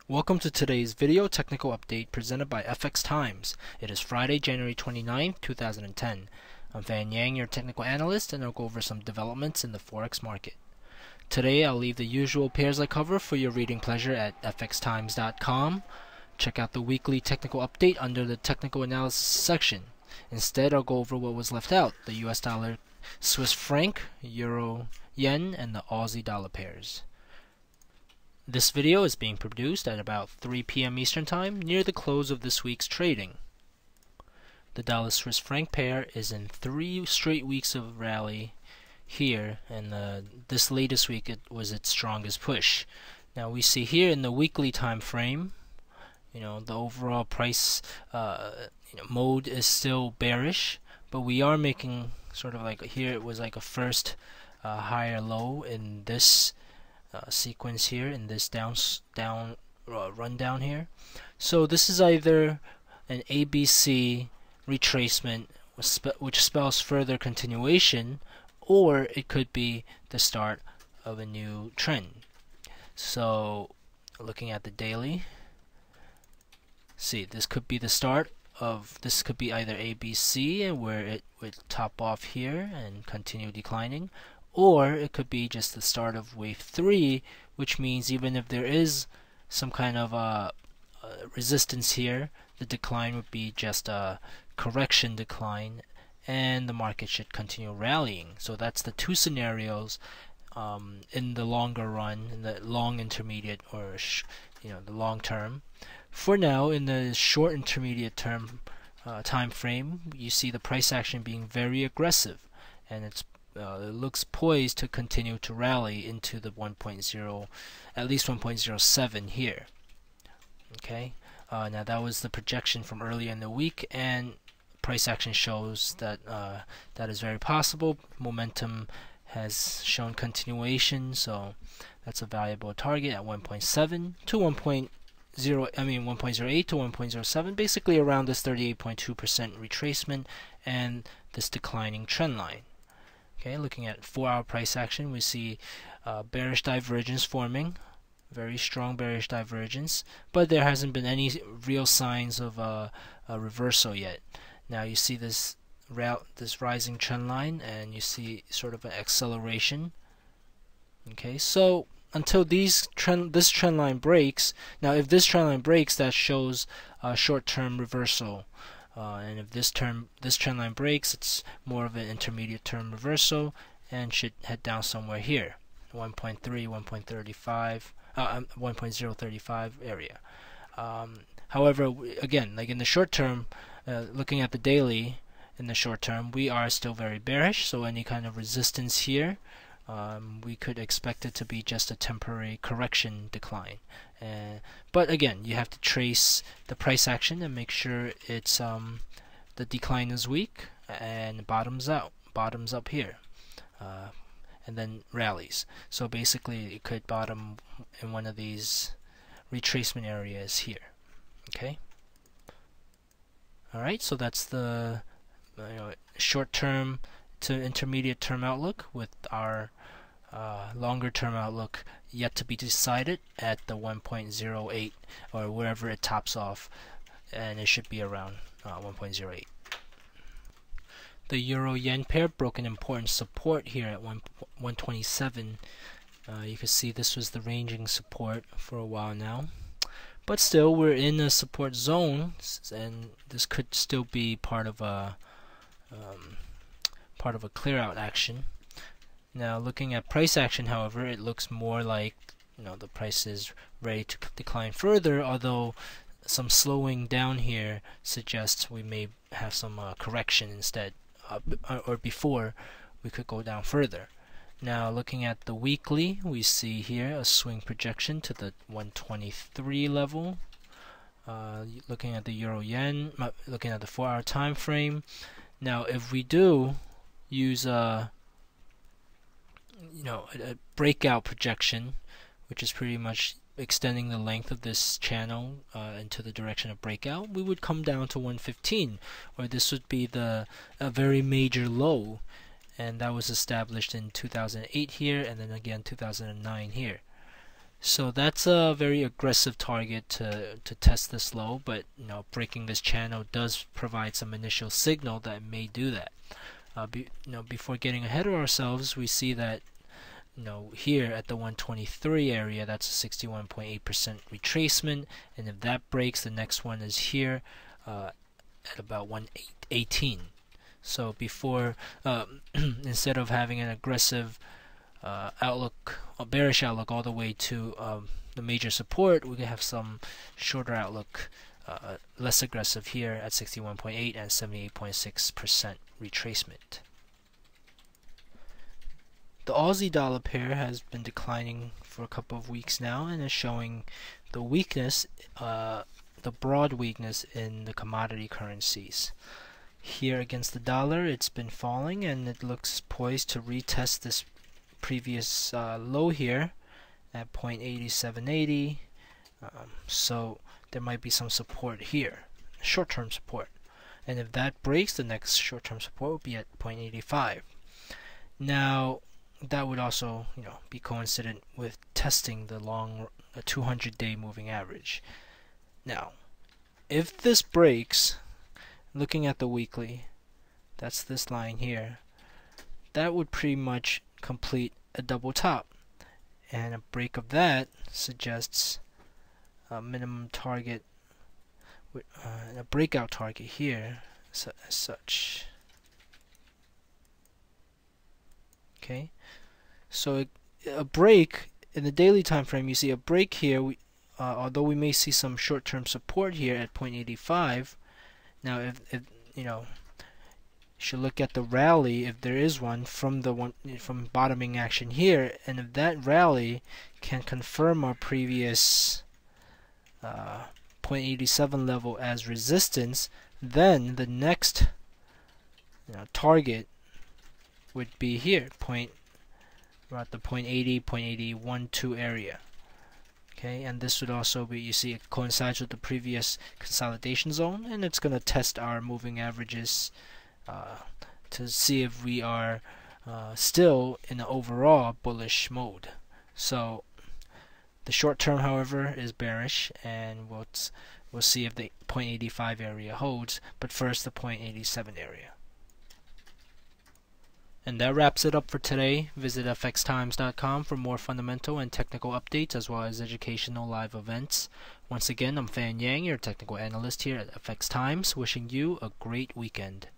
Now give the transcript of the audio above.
Welcome to today's video technical update presented by FX Times. It is Friday, January 29th, 2010. I'm Van Yang, your technical analyst, and I'll go over some developments in the Forex market. Today, I'll leave the usual pairs I cover for your reading pleasure at fxtimes.com. Check out the weekly technical update under the technical analysis section. Instead, I'll go over what was left out: the US dollar, Swiss franc, euro, yen, and the Aussie dollar pairs. This video is being produced at about 3 p.m. Eastern Time, near the close of this week's trading. The dollar-Swiss franc pair is in 3 straight weeks of rally here, and this latest week it was its strongest push. Now we see here in the weekly time frame, the overall price mode is still bearish, but we are making sort of like here it was like a first higher low in this sequence here, in this rundown here. So this is either an ABC retracement, which spells further continuation, or it could be the start of a new trend. So looking at the daily, see, this could be the start of, this could be either ABC, where it would top off here and continue declining, or it could be just the start of wave 3, which means even if there is some kind of resistance here, the decline would be just a correction decline, and the market should continue rallying. So that's the two scenarios in the longer run, in the long intermediate, or the long term. For now, in the short intermediate term time frame, you see the price action being very aggressive, and it looks poised to continue to rally into the 1.0, at least 1.07 here. Okay, now that was the projection from earlier in the week, and price action shows that that is very possible. Momentum has shown continuation, so that's a valuable target at 1.7 to 1.08 to 1.07, basically around this 38.2% retracement and this declining trend line. Okay, looking at 4-hour price action, we see bearish divergence forming, very strong bearish divergence, but there hasn't been any real signs of a reversal yet. Now you see this rising trend line, and you see sort of an acceleration. Okay, so until this trend line breaks, now if this trend line breaks, that shows a short-term reversal. And if this trend line breaks, it's more of an intermediate term reversal and should head down somewhere here, 1.3, 1.35, 1.035 area. However, again, like in the short term, looking at the daily, in the short term, we are still very bearish. So any kind of resistance here, we could expect it to be just a temporary correction decline. But again, you have to trace the price action and make sure it's the decline is weak and bottoms up here, and then rallies. So basically, it could bottom in one of these retracement areas here. Okay. All right. So that's the short-term to intermediate-term outlook, with our longer-term outlook yet to be decided at the 1.08 or wherever it tops off, and it should be around 1.08. The euro-yen pair broke an important support here at 127. You can see this was the ranging support for a while now, but still we're in a support zone, and this could still be part of a clear out action. Now looking at price action, however, it looks more like the price is ready to decline further, although some slowing down here suggests we may have some correction instead, or before we could go down further. Now looking at the weekly, we see here a swing projection to the 123 level. Looking at the euro yen, looking at the 4-hour time frame. Now if we do use a breakout projection, which is pretty much extending the length of this channel into the direction of breakout, we would come down to 115, or this would be a very major low, and that was established in 2008 here, and then again 2009 here. So that's a very aggressive target to test this low, but breaking this channel does provide some initial signal that it may do that. Before getting ahead of ourselves, we see that here at the 123 area, that's a 61.8% retracement, and if that breaks, the next one is here at about 118. So before instead of having an aggressive outlook, a bearish outlook all the way to the major support, we can have some shorter outlook, less aggressive here at 61.8 and 78.6% retracement. The Aussie dollar pair has been declining for a couple of weeks now and is showing the weakness, the broad weakness in the commodity currencies. Here against the dollar, it's been falling and it looks poised to retest this previous low here at 0.8780. So there might be some support here, short-term support. And if that breaks, the next short-term support will be at 0.85. Now, that would also, be coincident with testing the 200-day moving average. Now, if this breaks, looking at the weekly, that's this line here, that would pretty much complete a double top, and a break of that suggests a minimum target, a breakout target here as such. Okay, so a break in the daily time frame, you see a break here. Although we may see some short-term support here at 0.85, now if you should look at the rally, if there is one, from bottoming action here, and if that rally can confirm our previous 0.87 level as resistance, then the next target would be here, about the 0.80, 0.8012 area. Okay, and this would also be, you see, it coincides with the previous consolidation zone, and it's going to test our moving averages to see if we are still in an overall bullish mode. So the short term, however, is bearish, and we'll see if the 0.85 area holds, but first the 0.87 area. And that wraps it up for today. Visit fxtimes.com for more fundamental and technical updates as well as educational live events. Once again, I'm Fan Yang, your technical analyst here at FX Times, wishing you a great weekend.